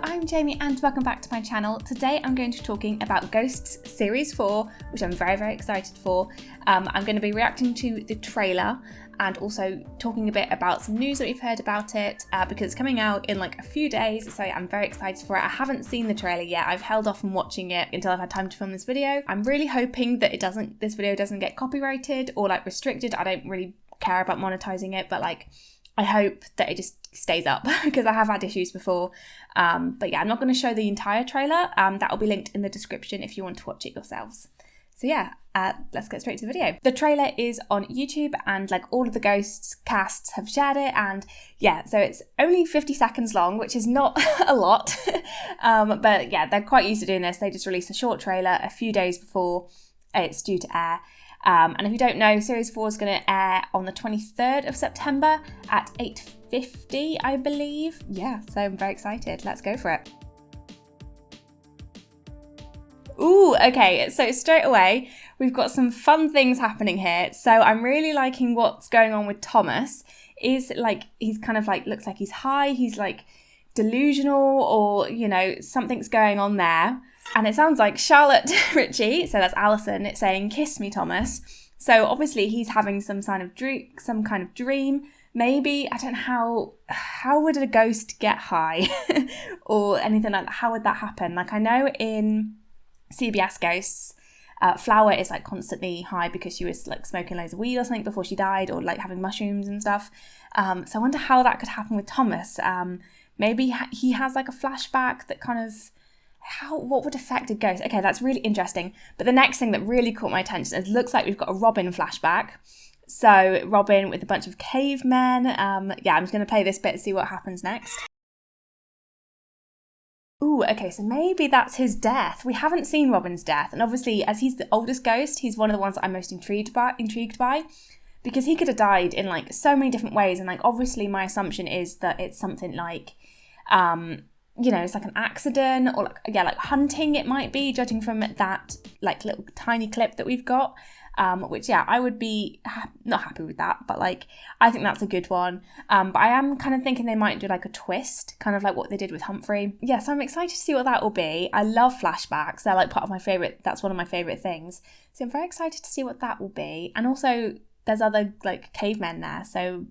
I'm Jamie and welcome back to my channel. Today I'm going to be talking about Ghosts Series 4, which I'm very excited for. I'm going to be reacting to the trailer and also talking a bit about some news that we've heard about it because it's coming out in like a few days, so I'm very excited for it. I haven't seen the trailer yet. I've held off on watching it until I've had time to film this video. I'm really hoping that this video doesn't get copyrighted or like restricted. I don't really care about monetizing it, but like I hope that it just stays up because I have had issues before. But yeah, I'm not going to show the entire trailer. That will be linked in the description if you want to watch it yourselves. So yeah, let's get straight to the video. The trailer is on YouTube and like all of the Ghosts casts have shared it, and yeah, so it's only 50 seconds long, which is not a lot. But yeah, they're quite used to doing this. They just released a short trailer a few days before it's due to air. And if you don't know, Series 4 is going to air on the 23rd of September at 8:50, I believe. Yeah, so I'm very excited. Let's go for it. Ooh, okay, so straight away, we've got some fun things happening here. So I'm really liking what's going on with Thomas. He's kind of like, looks like he's high, he's like delusional, or, you know, something's going on there. And it sounds like Charlotte Ritchie, so that's Alison, it's saying, "Kiss me, Thomas." So obviously he's having some kind of dream. Maybe, I don't know, how would a ghost get high or anything like that? How would that happen? Like I know in CBS Ghosts, Flower is like constantly high because she was like smoking loads of weed or something before she died, or like having mushrooms and stuff. So I wonder how that could happen with Thomas. Maybe he has like a flashback that kind of, what would affect a ghost? Okay, that's really interesting. But the next thing that really caught my attention is, looks like we've got a Robin flashback. So Robin with a bunch of cavemen. Yeah, I'm just going to play this bit and see what happens next. Ooh, okay, so maybe that's his death. We haven't seen Robin's death, and obviously as he's the oldest ghost, he's one of the ones that I'm most intrigued by, because he could have died in like so many different ways, and like obviously my assumption is that it's something like you know, it's like an accident, or like, yeah, like hunting it might be, judging from that like little tiny clip that we've got, which yeah, I would be not happy with that, but like I think that's a good one. But I am kind of thinking they might do like a twist, kind of like what they did with Humphrey. Yeah, so I'm excited to see what that will be. I love flashbacks. They're like part of my favourite, that's one of my favourite things. So I'm very excited to see what that will be. And also there's other like cavemen there, so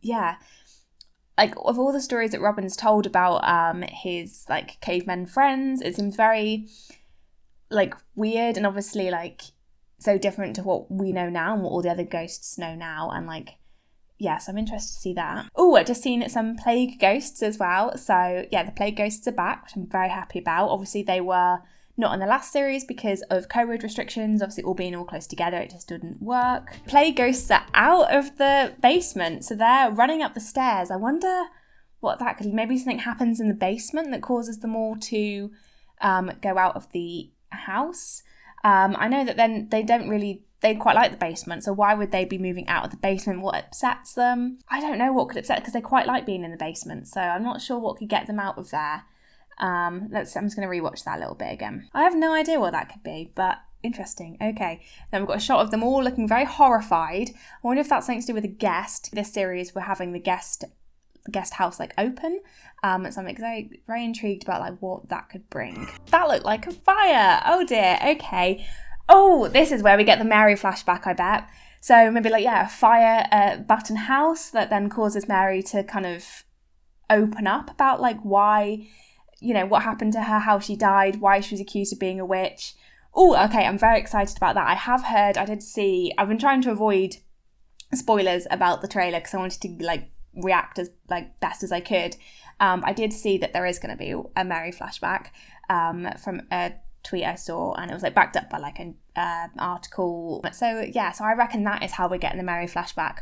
yeah. Like, of all the stories that Robin's told about his, like, cavemen friends, it seems very, like, weird and obviously, like, so different to what we know now and what all the other ghosts know now. And, like, yeah, so I'm interested to see that. Oh, I've just seen some plague ghosts as well. So, yeah, the plague ghosts are back, which I'm very happy about. Obviously, they were not in the last series because of COVID restrictions, obviously all being all close together, it just didn't work. Plague ghosts are out of the basement, so they're running up the stairs. I wonder what that could be. Maybe something happens in the basement that causes them all to go out of the house. I know that then they quite like the basement, so why would they be moving out of the basement? What upsets them? I don't know what could upset, because they quite like being in the basement, so I'm not sure what could get them out of there. I'm just going to rewatch that a little bit again. I have no idea what that could be, but interesting. Okay, then we've got a shot of them all looking very horrified. I wonder if that's something to do with a guest. This series we're having the guest house like open, so I'm very intrigued about like what that could bring. That looked like a fire. Oh dear. Okay. Oh, this is where we get the Mary flashback, I bet. So maybe like, yeah, a fire button house that then causes Mary to kind of open up about like why, you know, what happened to her, how she died, why she was accused of being a witch. Oh, okay, I'm very excited about that. I've been trying to avoid spoilers about the trailer because I wanted to like react as like best as I could. I did see that there is going to be a Mary flashback from a tweet I saw, and it was like backed up by like an article. So yeah, so I reckon that is how we're getting the Mary flashback.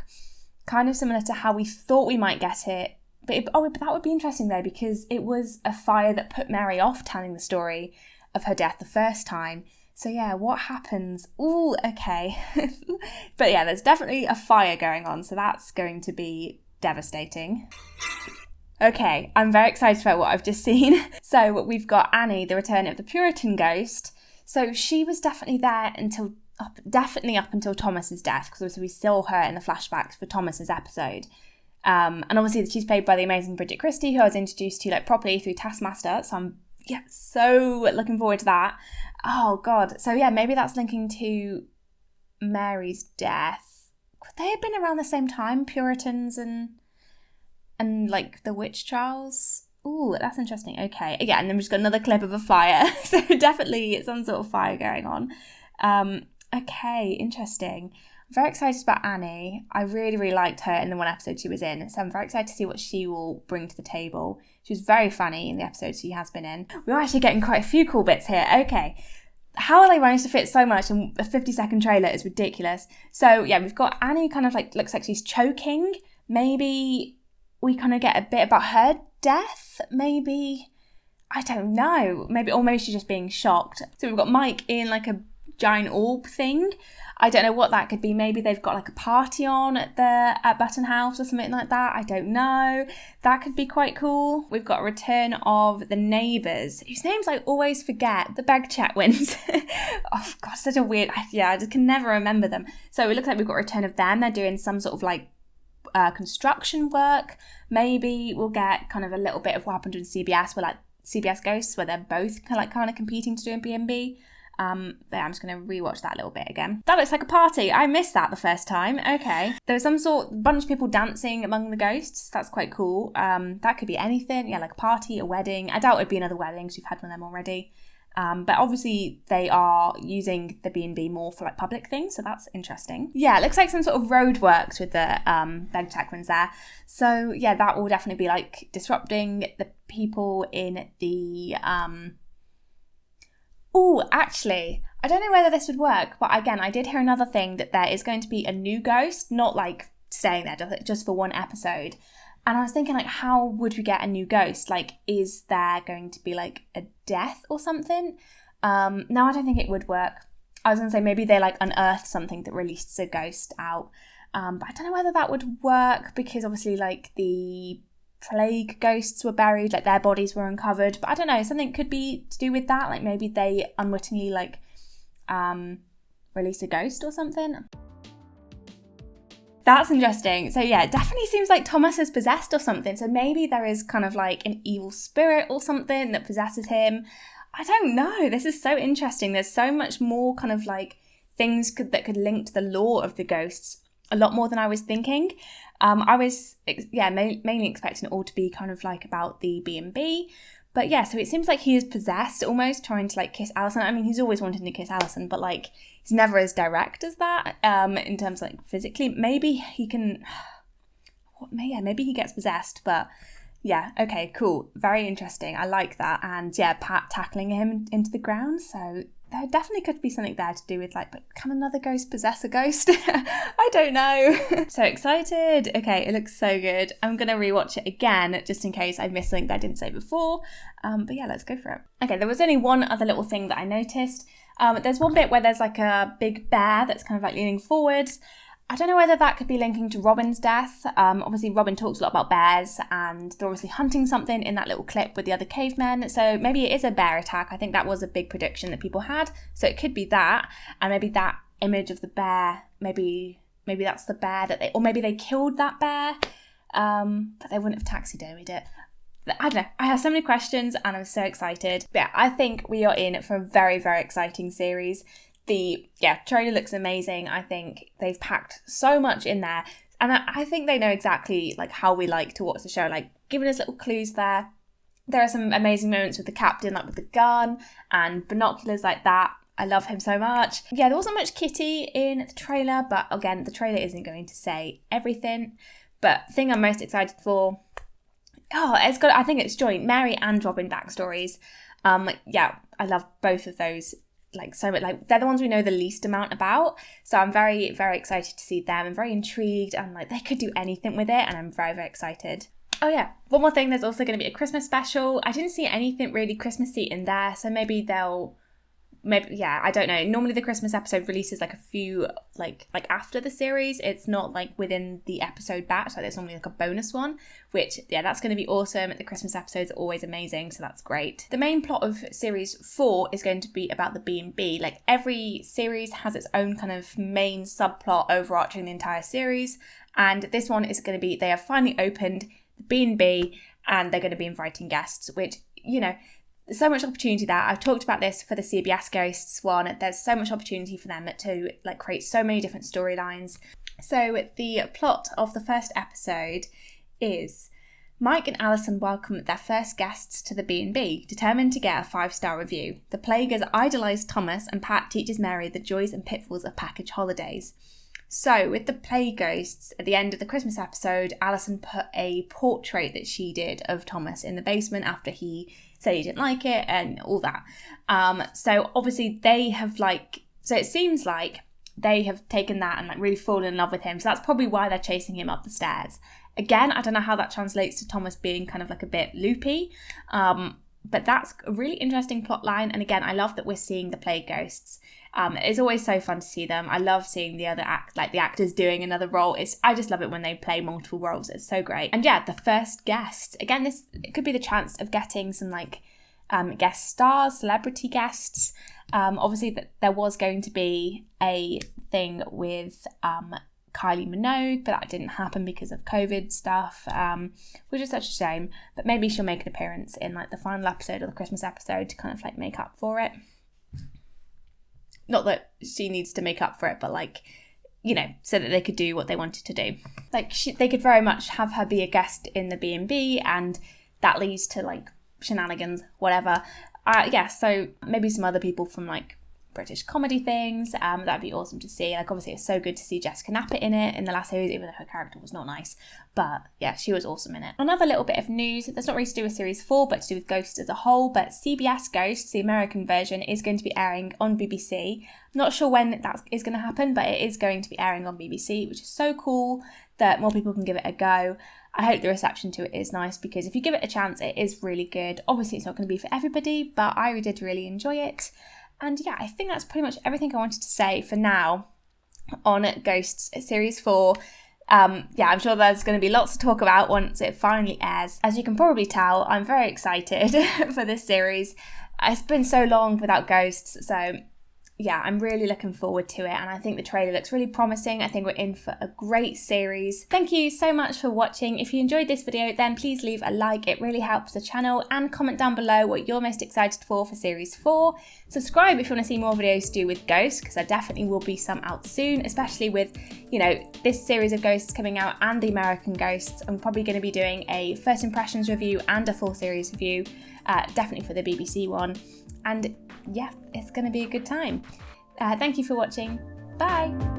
Kind of similar to how we thought we might get it. But that would be interesting though, because it was a fire that put Mary off telling the story of her death the first time. So yeah, what happens? Ooh, okay. But yeah, there's definitely a fire going on, so that's going to be devastating. Okay, I'm very excited about what I've just seen. So we've got Annie, the return of the Puritan ghost. So she was definitely there up until Thomas's death, because obviously we saw her in the flashbacks for Thomas's episode. And obviously she's played by the amazing Bridget Christie, who I was introduced to like properly through Taskmaster. So I'm so looking forward to that. Oh God. So yeah, maybe that's linking to Mary's death. Could they have been around the same time, Puritans and like the witch trials? Ooh, that's interesting. Okay. Yeah, and then we've just got another clip of a fire. So definitely some sort of fire going on. Okay, interesting. I'm very excited about Annie. I really, really liked her in the one episode she was in. So I'm very excited to see what she will bring to the table. She was very funny in the episode she has been in. We're actually getting quite a few cool bits here. Okay. How they managed to fit so much in a 50-second trailer is ridiculous. So yeah, we've got Annie kind of like, looks like she's choking. Maybe we kind of get a bit about her death. Maybe, I don't know. Maybe she's just being shocked. So we've got Mike in like a giant orb thing. I don't know what that could be. Maybe they've got like a party on at Button House or something like that. I don't know. That could be quite cool. We've got a return of the neighbours, whose names I always forget. The Beg Chetwyns. Oh God, such a weird. Yeah, I just can never remember them. So it looks like we've got a return of them. They're doing some sort of like construction work. Maybe we'll get kind of a little bit of what happened in CBS, where like CBS Ghosts, where they're both kind of competing to do a B&B. I'm just going to rewatch that a little bit again. That looks like a party. I missed that the first time. Okay. There was some bunch of people dancing among the ghosts. That's quite cool. That could be anything. Yeah, like a party, a wedding. I doubt it'd be another wedding because we've had one of them already. But obviously they are using the B&B more for like public things, so that's interesting. Yeah, it looks like some sort of road works with the Beg Chetwyns there. So yeah, that will definitely be like disrupting the people in the Oh, actually, I don't know whether this would work, but again, I did hear another thing that there is going to be a new ghost, not like staying there just for one episode. And I was thinking, like, how would we get a new ghost? Like, is there going to be like a death or something? No, I don't think it would work. I was going to say maybe they like unearthed something that released a ghost out. But I don't know whether that would work because obviously like the plague ghosts were buried, like their bodies were uncovered. But I don't know, something could be to do with that. Like maybe they unwittingly like release a ghost or something. That's interesting. So yeah, it definitely seems like Thomas is possessed or something. So maybe there is kind of like an evil spirit or something that possesses him. I don't know. This is so interesting. There's so much more kind of like things that could link to the lore of the ghosts. A lot more than I was thinking. I was, mainly expecting it all to be kind of like about the B&B. But yeah, so it seems like he is possessed, almost trying to like kiss Alison. I mean, he's always wanted to kiss Alison, but like he's never as direct as that in terms of like physically. Maybe he can, maybe he gets possessed, but yeah, okay, cool. Very interesting. I like that. And yeah, Pat tackling him into the ground. So there definitely could be something there to do with like, but can another ghost possess a ghost? I don't know. So excited. Okay, it looks so good. I'm going to rewatch it again just in case I missed something that I didn't say before. But yeah, let's go for it. Okay, there was only one other little thing that I noticed. There's one bit where there's like a big bear that's kind of like leaning forwards. I don't know whether that could be linking to Robin's death. Obviously, Robin talks a lot about bears and they're obviously hunting something in that little clip with the other cavemen. So maybe it is a bear attack. I think that was a big prediction that people had. So it could be that. And maybe that image of the bear, maybe that's the bear or maybe they killed that bear, but they wouldn't have taxidermied it. I don't know. I have so many questions and I'm so excited. But yeah, I think we are in for a very, very exciting series. The trailer looks amazing. I think they've packed so much in there. And I think they know exactly like how we like to watch the show, like giving us little clues there. There are some amazing moments with the captain, like with the gun and binoculars like that. I love him so much. Yeah, there wasn't much Kitty in the trailer, but again, the trailer isn't going to say everything. But the thing I'm most excited for, I think it's joint Mary and Robin backstories. I love both of those. Like so much, like they're the ones we know the least amount about, so I'm very, very excited to see them. I'm very intrigued and like they could do anything with it and I'm very, very excited. Oh yeah, one more thing, there's also going to be a Christmas special. I didn't see anything really Christmassy in there, so maybe I don't know. Normally the Christmas episode releases like a few like after the series. It's not like within the episode batch, like there's normally like a bonus one, which that's going to be awesome. The Christmas episodes are always amazing, so that's great. The main plot of series 4 is going to be about the B&B. Like every series has its own kind of main subplot overarching the entire series, And this one is going to be, they have finally opened the B&B and they're going to be inviting guests, which, you know, there's so much opportunity there. I've talked about this for the CBS Ghosts one. There's so much opportunity for them to like create so many different storylines. So the plot of the first episode is Mike and Alison welcome their first guests to the B&B, determined to get a 5-star review. The Plaguers idolise Thomas and Pat teaches Mary the joys and pitfalls of package holidays. So with the Plague Ghosts, at the end of the Christmas episode, Alison put a portrait that she did of Thomas in the basement after he said he didn't like it and all that. So obviously they have so it seems like they have taken that and like really fallen in love with him. So that's probably why they're chasing him up the stairs. Again, I don't know how that translates to Thomas being kind of like a bit loopy, but that's a really interesting plot line. And again, I love that we're seeing the Plague Ghosts. It's always so fun to see them. I love seeing the other the actors doing another role. I just love it when they play multiple roles. It's so great. And yeah, the first guest. Again, it could be the chance of getting some guest stars, celebrity guests. Obviously, there was going to be a thing with Kylie Minogue, but that didn't happen because of COVID stuff, which is such a shame. But maybe she'll make an appearance in the final episode or the Christmas episode to kind of make up for it. Not that she needs to make up for it, but so that they could do what they wanted to do. They could very much have her be a guest in the B&B, and that leads to shenanigans, whatever. So maybe some other people from British comedy things. That'd be awesome to see. Obviously it's so good to see Jessica Knappett in it in the last series, even though her character was not nice. But yeah, she was awesome in it. Another little bit of news that's not really to do with series 4, but to do with Ghosts as a whole. But CBS Ghosts, the American version, is going to be airing on BBC. I'm not sure when that is going to happen, but it is going to be airing on BBC, which is so cool that more people can give it a go. I hope the reception to it is nice, because if you give it a chance, it is really good. Obviously it's not going to be for everybody, but I did really enjoy it. And yeah, I think that's pretty much everything I wanted to say for now on Ghosts Series 4. I'm sure there's going to be lots to talk about once it finally airs. As you can probably tell, I'm very excited for this series. It's been so long without Ghosts, so yeah, I'm really looking forward to it, and I think the trailer looks really promising. I think we're in for a great series. Thank you so much for watching. If you enjoyed this video, then please leave a like. It really helps the channel, and comment down below what you're most excited for Series 4. Subscribe if you want to see more videos to do with ghosts, because there definitely will be some out soon, especially with, this series of ghosts coming out and the American Ghosts. I'm probably going to be doing a first impressions review and a full series review, definitely for the BBC one. And yeah, it's going to be a good time. Thank you for watching. Bye!